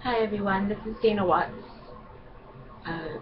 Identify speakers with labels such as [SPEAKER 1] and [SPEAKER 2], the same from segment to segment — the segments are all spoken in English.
[SPEAKER 1] Hi everyone, this is Dana Watts. Uh,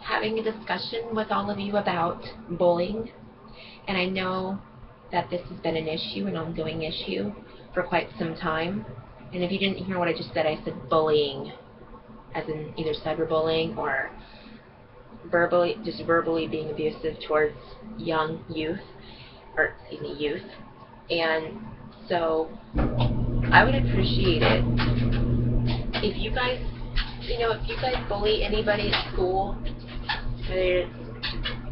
[SPEAKER 1] Having a discussion with all of you about bullying, and I know that this has been an issue, an ongoing issue, for quite some time. And if you didn't hear what I just said, I said bullying, as in either cyberbullying or verbally being abusive towards young youth, or excuse me, youth. And so I would appreciate it if you guys, if you guys bully anybody at school, whether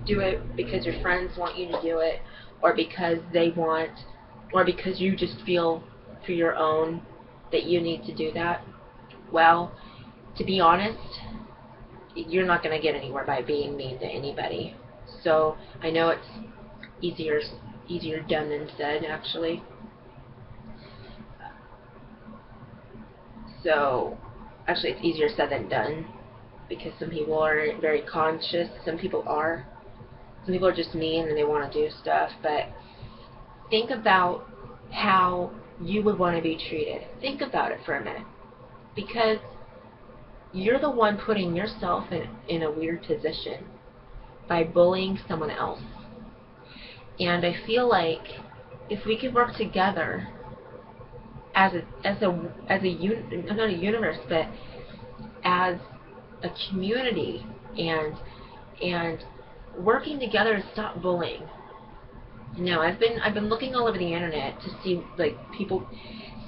[SPEAKER 1] do it because your friends want you to do it, or because they want, or because you just feel for your own that you need to do that, well, to be honest, you're not going to get anywhere by being mean to anybody. So I know it's easier done than said, actually. So actually, it's easier said than done because some people are very conscious. Some people are. Some people are just mean and they want to do stuff. But think about how you would want to be treated. Think about it for a minute, because you're the one putting yourself in a weird position by bullying someone else. And I feel like if we could work together as not a universe, but as a community, and working together to stop bullying. No, I've been looking all over the internet to see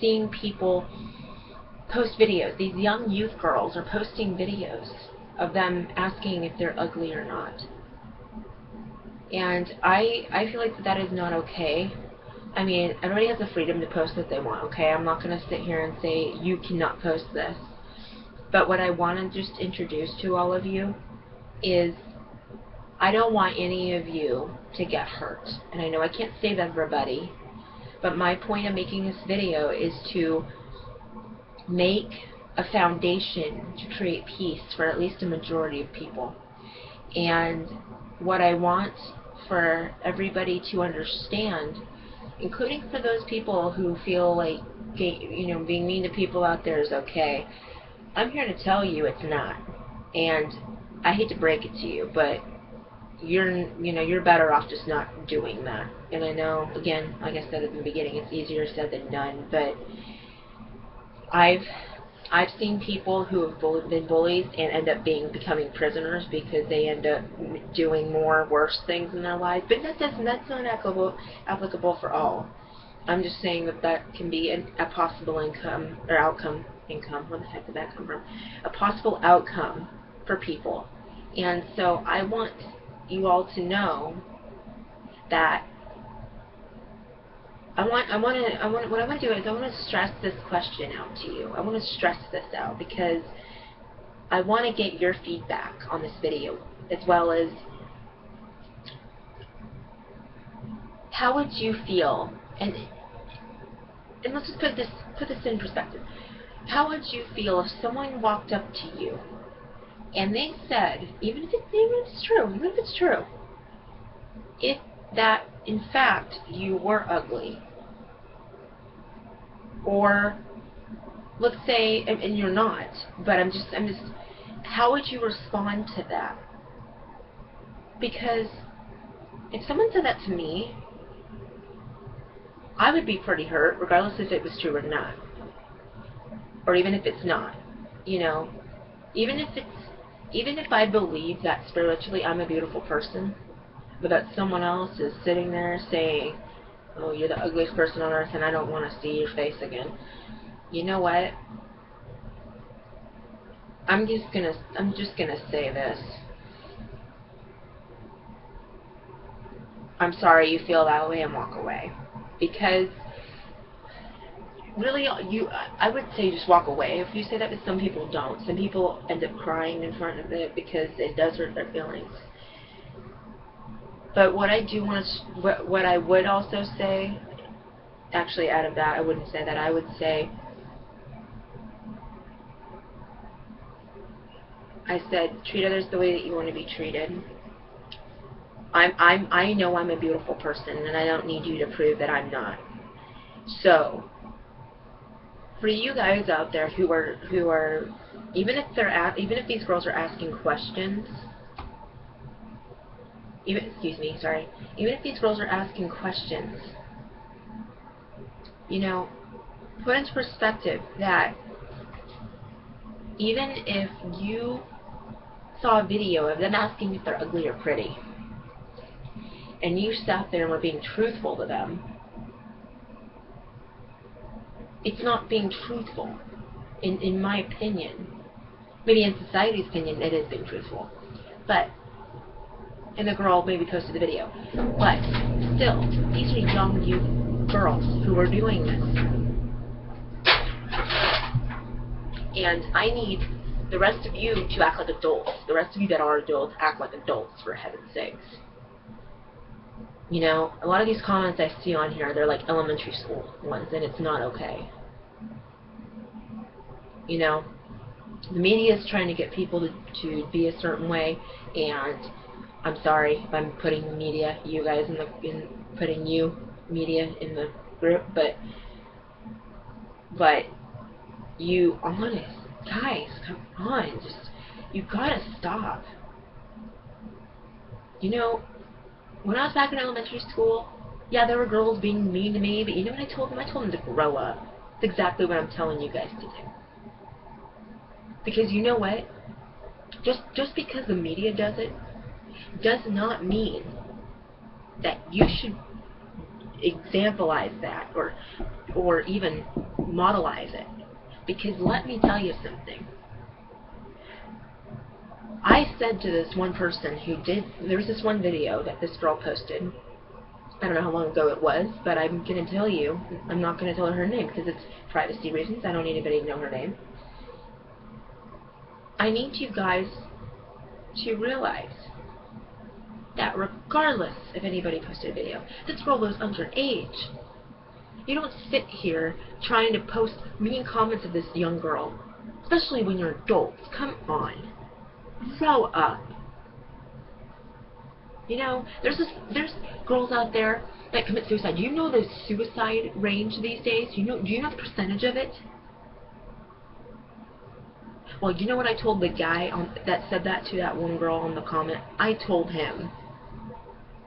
[SPEAKER 1] seeing people post videos. These young youth girls are posting videos of them asking if they're ugly or not. And I feel like that is not okay. I mean, everybody has the freedom to post what they want, okay? I'm not going to sit here and say you cannot post this. But what I want to just introduce to all of you is I don't want any of you to get hurt. And I know I can't save everybody, but my point of making this video is to make a foundation to create peace for at least a majority of people. And what I want for everybody to understand, including for those people who feel like being mean to people out there is okay, I'm here to tell you it's not. And I hate to break it to you, but you're better off just not doing that. And I know, again, like I said at the beginning, it's easier said than done, but I've seen people who have been bullies and end up becoming prisoners because they end up doing more worse things in their life. But that's not applicable for all. I'm just saying that can be a possible income or outcome. Where the heck did that come from? A possible outcome for people. And so I want you all to know that what I want to do is I want to stress this question out to you. I want to stress this out because I want to get your feedback on this video, as well as how would you feel, and let's just put this in perspective. How would you feel if someone walked up to you and they said, even if it's true, if that in fact you were ugly, or let's say, and you're not, but I'm just, how would you respond to that? Because if someone said that to me, I would be pretty hurt, regardless if it was true or not, or even if it's not. Even if I believe that spiritually I'm a beautiful person, but that someone else is sitting there saying, "Oh, you're the ugliest person on earth, and I don't want to see your face again." You know what? I'm just gonna say this. I'm sorry you feel that way, and walk away, because really, I would say just walk away. If you say that, but some people don't. Some people end up crying in front of it because it does hurt their feelings. But what I do want to, what I would also say, actually out of that, I wouldn't say that. I would say, I said, treat others the way that you want to be treated. I know I'm a beautiful person, and I don't need you to prove that I'm not. So, For you guys out there who are even if these girls are asking questions, even if these girls are asking questions, you know, put into perspective that even if you saw a video of them asking if they're ugly or pretty, and you sat there and were being truthful to them, it's not being truthful, in my opinion. Maybe in society's opinion, it is being truthful. But, and the girl maybe posted the video. But, still, these are young youth girls who are doing this. And I need the rest of you to act like adults. The rest of you that are adults, act like adults, for heaven's sakes. You know, a lot of these comments I see on here, they're like elementary school ones, and it's not okay. You know, the media is trying to get people to be a certain way, and I'm sorry if I'm putting media, you guys putting you media in the group, but you honest guys, come on, just you gotta stop. You know, when I was back in elementary school, yeah, there were girls being mean to me, but you know what I told them? I told them to grow up. That's exactly what I'm telling you guys to do. Because you know what? Just because the media does it, does not mean that you should examplize that or even modelize it. Because let me tell you something. I said to this one person there was this one video that this girl posted. I don't know how long ago it was, but I'm going to tell you, I'm not going to tell her name because it's privacy reasons. I don't need anybody to know her name. I need you guys to realize that regardless if anybody posted a video, this girl was underage. You don't sit here trying to post mean comments of this young girl, especially when you're adults. Come on. Grow up. You know, there's girls out there that commit suicide. Do you know the suicide range these days? Do you know the percentage of it? Well, you know what I told the guy that said that to that one girl on the comment? I told him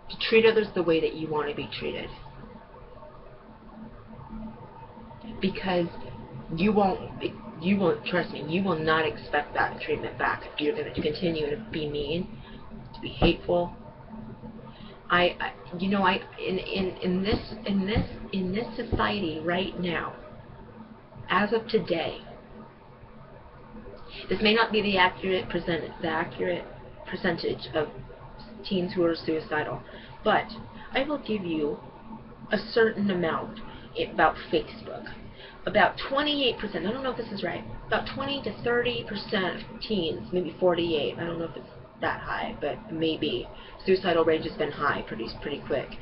[SPEAKER 1] to treat others the way that you want to be treated. Because you won't, trust me, you will not expect that treatment back if you're going to continue to be mean, to be hateful. In this society right now, as of today, this may not be the accurate percentage of teens who are suicidal, but I will give you a certain amount about Facebook. About 28%, I don't know if this is right, about 20 to 30% of teens, maybe 48, I don't know if it's that high, but maybe. Suicidal range has been high pretty quick.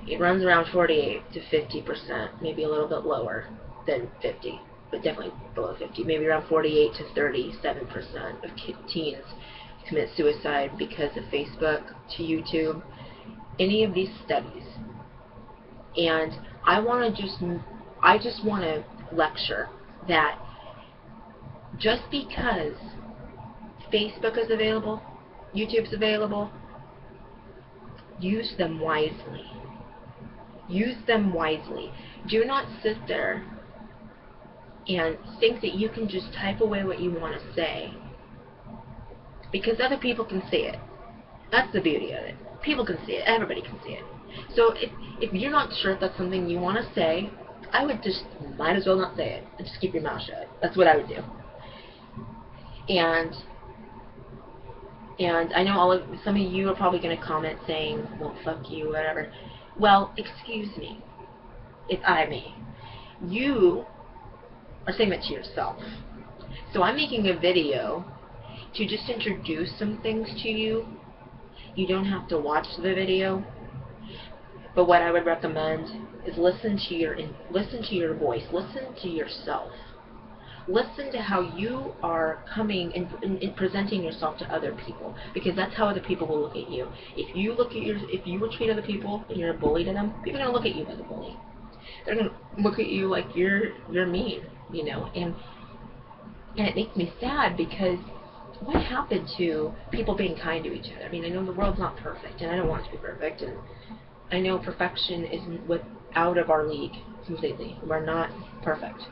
[SPEAKER 1] It runs around 48 to 50%, maybe a little bit lower than 50, but definitely below 50, maybe around 48 to 37% of teens commit suicide because of Facebook to YouTube, any of these studies. And I just want to lecture that just because Facebook is available, YouTube's available, use them wisely. Use them wisely. Do not sit there and think that you can just type away what you want to say, because other people can see it. That's the beauty of it. People can see it. Everybody can see it. So if you're not sure if that's something you want to say, I would just might as well not say it and just keep your mouth shut. That's what I would do. And I know some of you are probably going to comment saying, well, fuck you, whatever. Well, excuse me. It's me. You are saying that to yourself. So I'm making a video to just introduce some things to you. You don't have to watch the video. But what I would recommend is listen to your voice. Listen to yourself. Listen to how you are coming and presenting yourself to other people, because that's how other people will look at you. If you treat other people and you're a bully to them, people are going to look at you as a bully. They're gonna look at you like you're mean, you know, and it makes me sad because what happened to people being kind to each other? I mean, I know the world's not perfect, and I don't want it to be perfect, and I know perfection isn't out of our league completely. We're not perfect.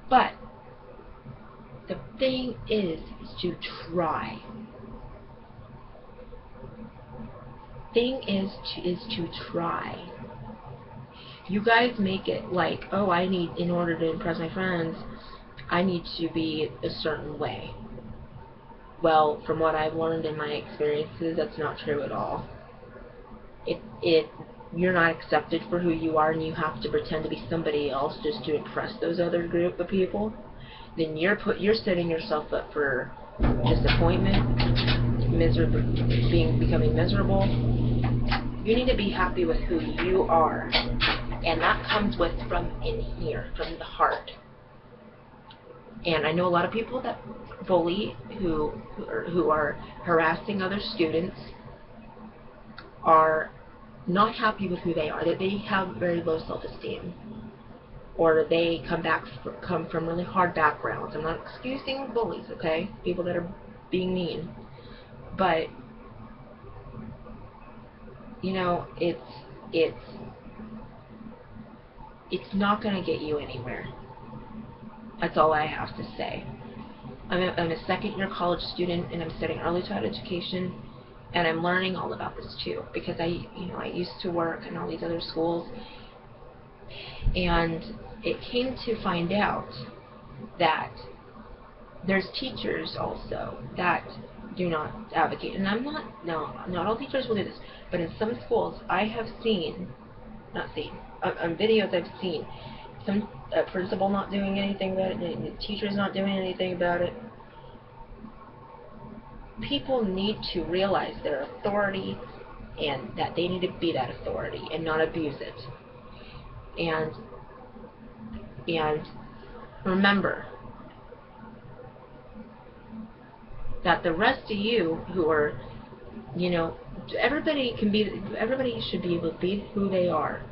[SPEAKER 1] But the thing is to try. Thing is to try. You guys make it like, oh, I need, in order to impress my friends, I need to be a certain way. Well, from what I've learned in my experiences, that's not true at all. You're not accepted for who you are, and you have to pretend to be somebody else just to impress those other group of people. Then you're setting yourself up for disappointment, becoming miserable. You need to be happy with who you are, and that comes from in here, from the heart. And I know a lot of people that bully, who are harassing other students, are not happy with who they are. That they have very low self-esteem, or they come from really hard backgrounds. I'm not excusing bullies, okay? People that are being mean, but you know, it's not going to get you anywhere. That's all I have to say. I'm a second-year college student, and I'm studying early childhood education, and I'm learning all about this too, because I used to work in all these other schools, and it came to find out that there's teachers also that do not advocate, and not all teachers will do this, but in some schools I have seen, on videos I've seen, some principal not doing anything about it, the teachers not doing anything about it. People need to realize their authority, and that they need to be that authority and not abuse it. And remember that the rest of you who are, everybody should be able to be who they are.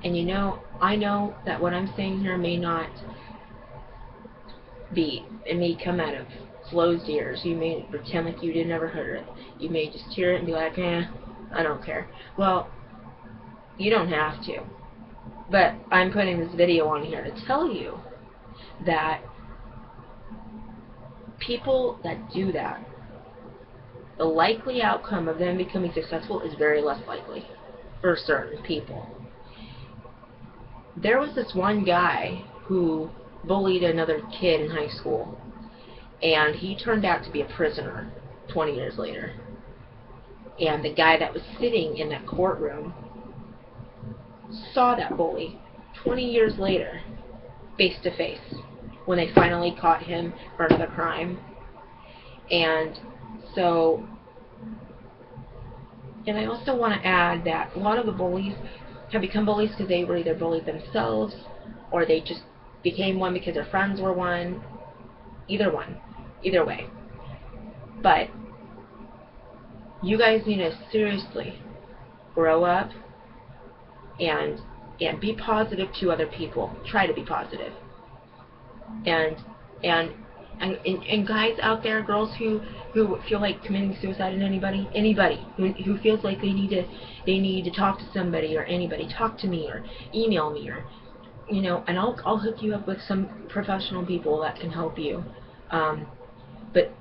[SPEAKER 1] And I know that what I'm saying here may not be, it may come out of closed ears. You may pretend like you never heard it. You may just hear it and be like, I don't care. Well, you don't have to. But I'm putting this video on here to tell you that people that do that, the likely outcome of them becoming successful is very less likely for certain people. There was this one guy who bullied another kid in high school, and he turned out to be a prisoner 20 years later. And the guy that was sitting in that courtroom saw that bully 20 years later, face to face, when they finally caught him for another crime. And I also want to add that a lot of the bullies have become bullies because they were either bullied themselves, or they just became one because their friends were one. Either way. But you guys need to seriously grow up and be positive to other people. Try to be positive. And guys out there, girls who feel like committing suicide, and anybody who feels like they need to talk to somebody, or anybody, talk to me or email me, or and I'll hook you up with some professional people that can help you. But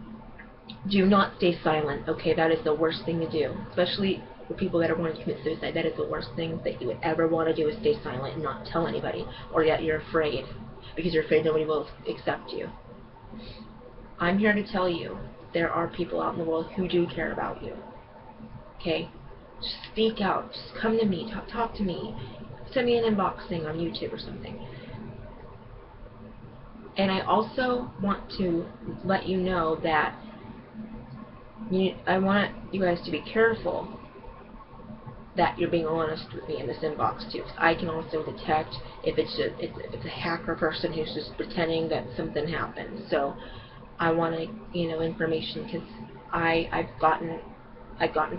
[SPEAKER 1] do not stay silent, okay? That is the worst thing to do, especially for people that are wanting to commit suicide. That is the worst thing that you would ever want to do, is stay silent and not tell anybody, or yet you're afraid because you're afraid nobody will accept you. I'm here to tell you there are people out in the world who do care about you, okay? Just speak out. Just come to me. Talk to me. Send me an inbox thing on YouTube or something. And I also want to let you know that I want you guys to be careful that you're being honest with me in this inbox too. I can also detect if it's a hacker person who's just pretending that something happened. So I want information, because I've gotten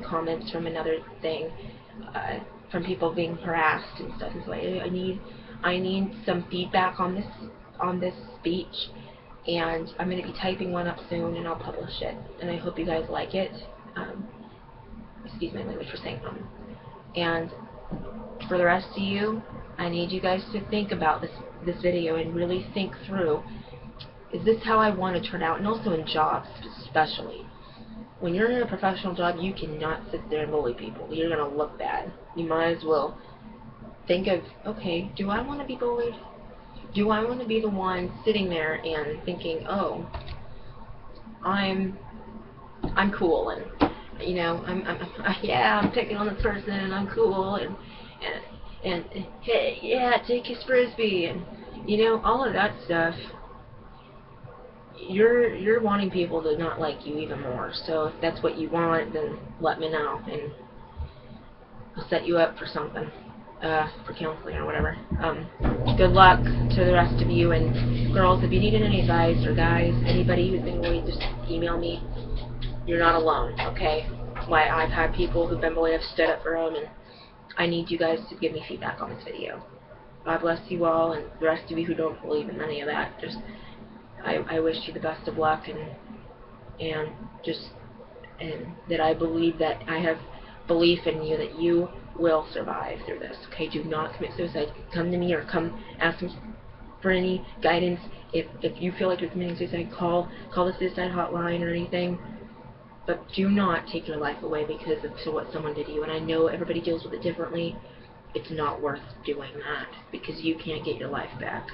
[SPEAKER 1] comments from another thing from people being harassed and stuff. And so I need some feedback on this speech, and I'm going to be typing one up soon, and I'll publish it. And I hope you guys like it. Excuse my language for saying And for the rest of you, I need you guys to think about this video and really think through, is this how I want to turn out? And also in jobs, especially. When you're in a professional job, you cannot sit there and bully people. You're going to look bad. You might as well think of, okay, do I want to be bullied? Do I want to be the one sitting there and thinking, oh, I'm cool, and you know, I'm picking on this person, and I'm cool, and hey, yeah, take his frisbee, and you know, all of that stuff. You're wanting people to not like you even more. So if that's what you want, then let me know, and I'll set you up for something, for counseling or whatever. Good luck to the rest of you, and girls, if you need any advice, or guys, anybody who's been bullied, just email me. You're not alone, okay? I've had people who've been bullied, I've stood up for them, and I need you guys to give me feedback on this video. God bless you all, and the rest of you who don't believe in any of that, just I wish you the best of luck, and that I believe that I have belief in you that you will survive through this. Okay, do not commit suicide. Come to me or come ask me for any guidance. If you feel like you're committing suicide, call the suicide hotline or anything. But do not take your life away because of what someone did to you. And I know everybody deals with it differently. It's not worth doing that because you can't get your life back.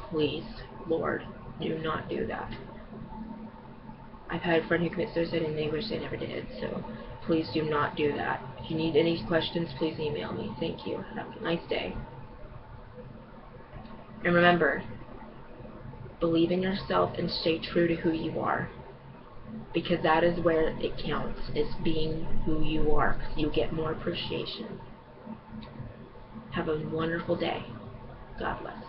[SPEAKER 1] Please, Lord, do not do that. I've had a friend who committed suicide and they wish they never did, so please do not do that. If you need any questions, please email me. Thank you. Have a nice day. And remember, believe in yourself and stay true to who you are, because that is where it counts, is being who you are. You get more appreciation. Have a wonderful day. God bless.